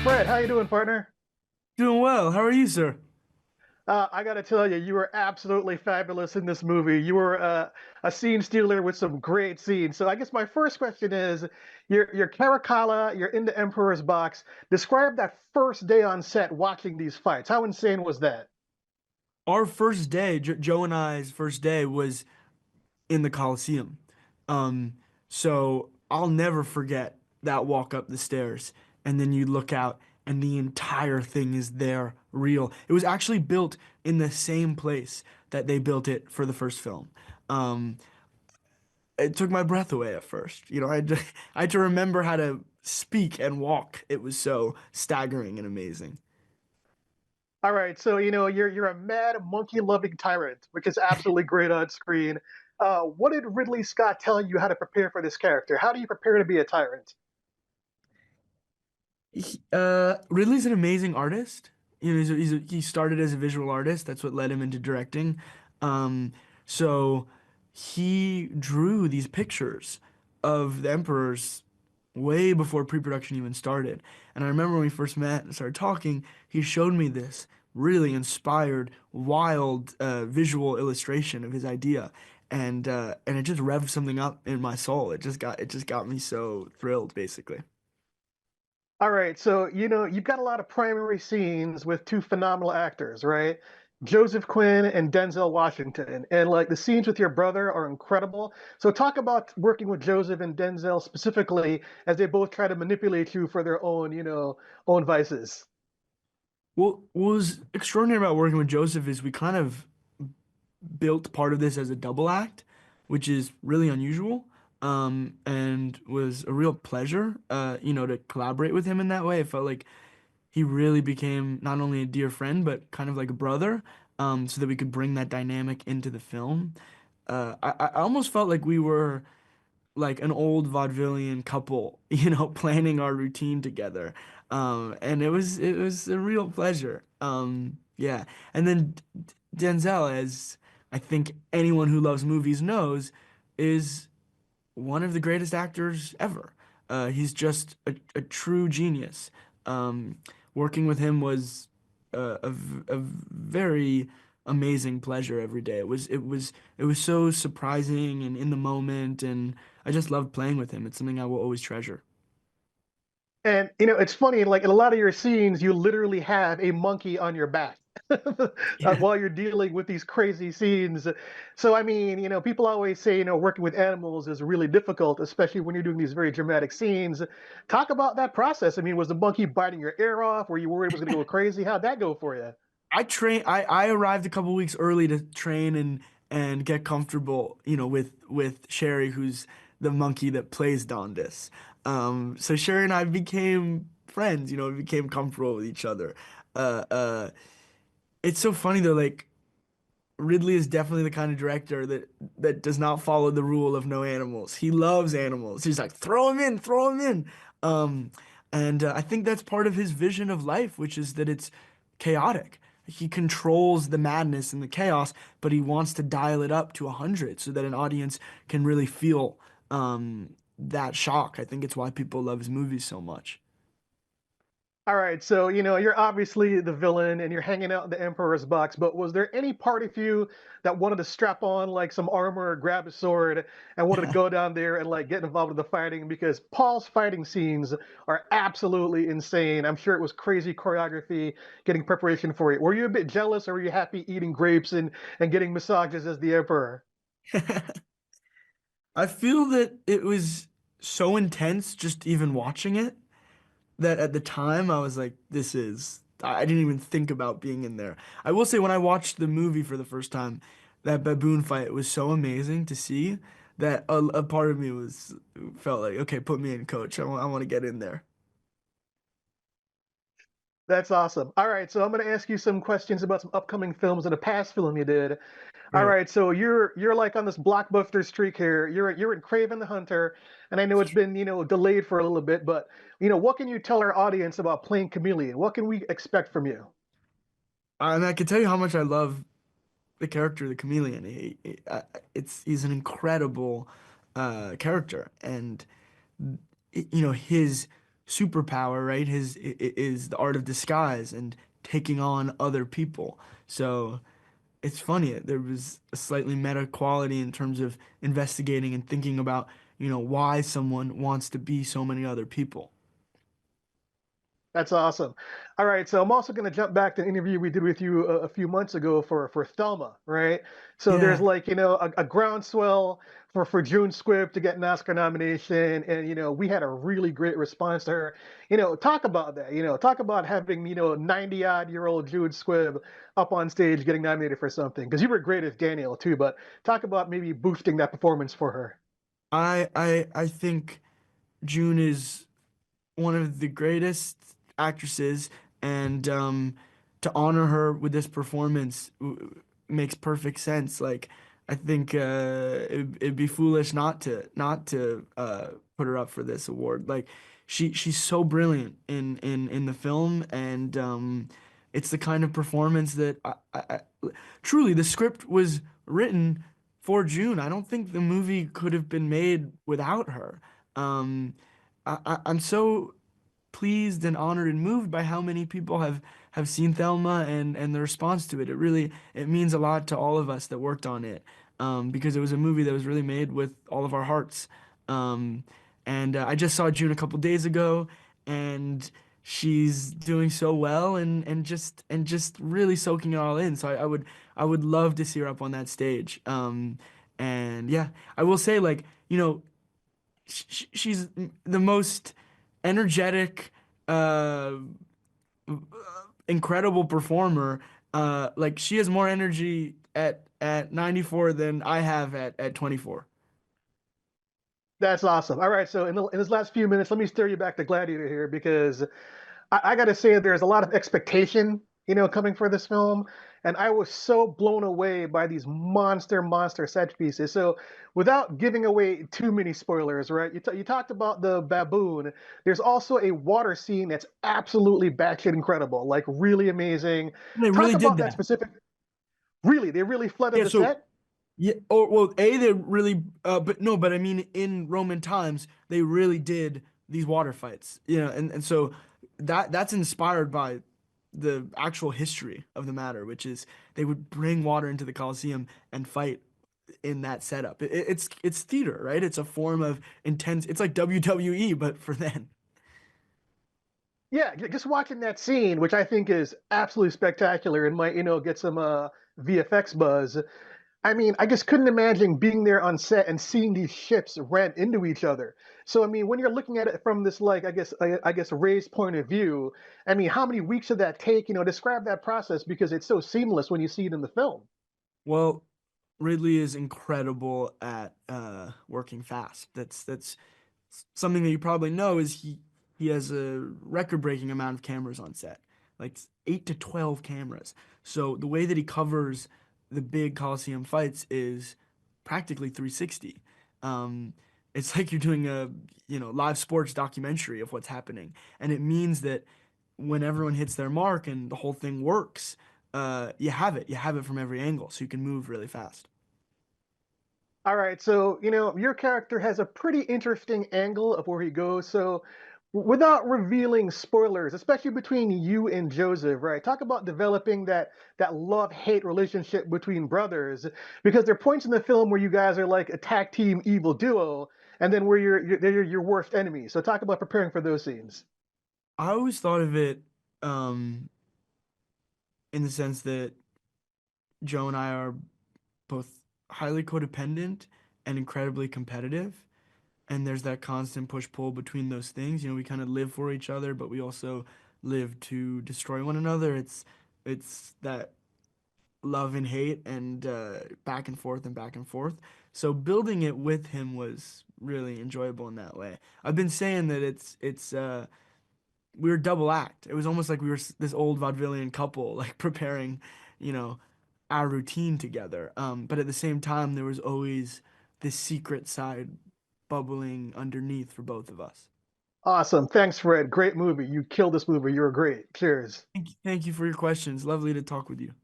Fred, how you doing, partner? Doing well. How are you, sir? I got to tell you, you were absolutely fabulous in this movie. You were a scene stealer with some great scenes. So I guess my first question is, you're Caracalla, you're in the Emperor's box. Describe that first day on set watching these fights. How insane was that? Our first day, Joe and I's first day was in the Coliseum. Um, so I'll never forget that walk up the stairs, and then you look out, and the entire thing is there, real. It was actually built in the same place that they built it for the first film. Um, it took my breath away at first. I had to remember how to speak and walk. It was so staggering and amazing. All right, so you're a mad monkey-loving tyrant, which is absolutely great on screen. What did Ridley Scott tell you how to prepare for this character? How do you prepare to be a tyrant? Ridley's an amazing artist. He started as a visual artist. That's what led him into directing. So he drew these pictures of the emperors way before pre-production even started. And I remember when we first met and started talking, he showed me this really inspired, wild visual illustration of his idea. And it just revved something up in my soul. It just got me so thrilled, basically. All right, so you've got a lot of primary scenes with two phenomenal actors, right? Joseph Quinn and Denzel Washington. And like the scenes with your brother are incredible. So talk about working with Joseph and Denzel specifically as they both try to manipulate you for their own, own vices. What was extraordinary about working with Joseph is we kind of built part of this as a double act, which is really unusual, and was a real pleasure, to collaborate with him in that way. It felt like he really became not only a dear friend, but kind of like a brother, so that we could bring that dynamic into the film. I almost felt like we were like an old vaudevillian couple, planning our routine together. And it was a real pleasure. Yeah. And then Denzel, as I think anyone who loves movies knows, is one of the greatest actors ever. He's just a true genius. Um, Working with him was a very amazing pleasure every day. It was so surprising and in the moment, and I just loved playing with him. It's something I will always treasure. And it's funny, like in a lot of your scenes, you literally have a monkey on your back Yeah. while you're dealing with these crazy scenes. So, I mean, people always say, working with animals is really difficult, especially when you're doing these very dramatic scenes. Talk about that process. I mean, was the monkey biting your ear off? Were you worried it was going to go crazy? How'd that go for you? I arrived a couple weeks early to train and get comfortable, with Sherry, who's the monkey that plays Dondis. So Sherry and I became friends, we became comfortable with each other. Uh, uh, it's so funny though, like Ridley is definitely the kind of director that does not follow the rule of no animals. He loves animals. He's like, throw him in, throw him in. Um, and I think that's part of his vision of life, which is that it's chaotic. He controls the madness and the chaos, but he wants to dial it up to 100 so that an audience can really feel that shock. I think it's why people love his movies so much. All right, so you're obviously the villain and you're hanging out in the Emperor's box, but was there any part of you that wanted to strap on like some armor, grab a sword, and wanted to go down there and like get involved with the fighting? Because Paul's fighting scenes are absolutely insane. I'm sure it was crazy choreography, getting preparation for it. Were you a bit jealous, or were you happy eating grapes and getting massages as the Emperor? I feel that it was so intense just even watching it that at the time I was like, I didn't even think about being in there. I will say when I watched the movie for the first time, that baboon fight was so amazing to see that a part of me felt like, okay, put me in, coach. I want to get in there. That's awesome. All right, so I'm going to ask you some questions about some upcoming films and a past film you did. All Right. right, so you're like on this blockbuster streak here. You're in Craven the Hunter, and I know it's been delayed for a little bit, but what can you tell our audience about playing Chameleon? What can we expect from you? And I can tell you how much I love the character, the chameleon. He's an incredible character, and his superpower, right? Is the art of disguise and taking on other people. So it's funny. There was a slightly meta quality in terms of investigating and thinking about, why someone wants to be so many other people. That's awesome. All right, so I'm also going to jump back to an interview we did with you a few months ago for Thelma, right? So there's Yeah. like a groundswell for June Squibb to get an Oscar nomination, and we had a really great response to her. Talk about that. Talk about having 90-odd-year-old June Squibb up on stage getting nominated for something, because you were great as Daniel too. But talk about maybe boosting that performance for her. I think June is one of the greatest actresses, and to honor her with this performance makes perfect sense. Like, I think it'd be foolish not to put her up for this award. Like, she's so brilliant in the film, and it's the kind of performance that truly the script was written for June. I don't think the movie could have been made without her. Um, I'm so pleased and honored and moved by how many people have seen Thelma and the response to it. It means a lot to all of us that worked on it, because it was a movie that was really made with all of our hearts. Um, and I just saw June a couple days ago, and she's doing so well and just really soaking it all in. So I would love to see her up on that stage. And yeah, I will say, like, she's the most energetic, uh, incredible performer. Like, she has more energy at 94 than I have at 24. That's awesome. All right, so in this last few minutes, let me steer you back to Gladiator here because I got to say there's a lot of expectation, coming for this film, and I was so blown away by these monster set pieces. So, without giving away too many spoilers, right? You talked about the baboon. There's also a water scene that's absolutely batshit incredible, like really amazing. They Talk really did about that that. specific. Really, they really flooded Yeah, the so set. yeah, or well, they really, but no, but I mean, in Roman times, they really did these water fights, and so that's inspired by the actual history of the matter, which is they would bring water into the Colosseum and fight in that setup. It's theater, right? It's a form of intense. It's like WWE, but for then. Yeah, just watching that scene, which I think is absolutely spectacular and might, get some VFX buzz. I mean, I just couldn't imagine being there on set and seeing these ships ran into each other. So, I mean, when you're looking at it from this, like, I guess, raised point of view, I mean, how many weeks did that take? Describe that process because it's so seamless when you see it in the film. Well, Ridley is incredible at working fast. That's something that you probably know is he has a record-breaking amount of cameras on set, like 8 to 12 cameras. So the way that he covers the big Coliseum fights is practically 360. Um, it's like you're doing a live sports documentary of what's happening, and it means that when everyone hits their mark and the whole thing works, you have it from every angle, so you can move really fast. All right, so your character has a pretty interesting angle of where he goes. So, without revealing spoilers, especially between you and Joseph, right? Talk about developing that love-hate relationship between brothers, because there are points in the film where you guys are like a tag team evil duo, and then where they're your worst enemies. So, talk about preparing for those scenes. I always thought of it um, in the sense that Joe and I are both highly codependent and incredibly competitive. And there's that constant push pull between those things. We kind of live for each other, but we also live to destroy one another. It's that love and hate and back and forth and back and forth. So building it with him was really enjoyable in that way. I've been saying that it's we were double act. It was almost like we were this old vaudevillian couple, like preparing, you know, our routine together. But at the same time, there was always this secret side bubbling underneath for both of us. Awesome. Thanks, Fred. Great movie. You killed this movie. You were great. Cheers. Thank you for your questions. Lovely to talk with you.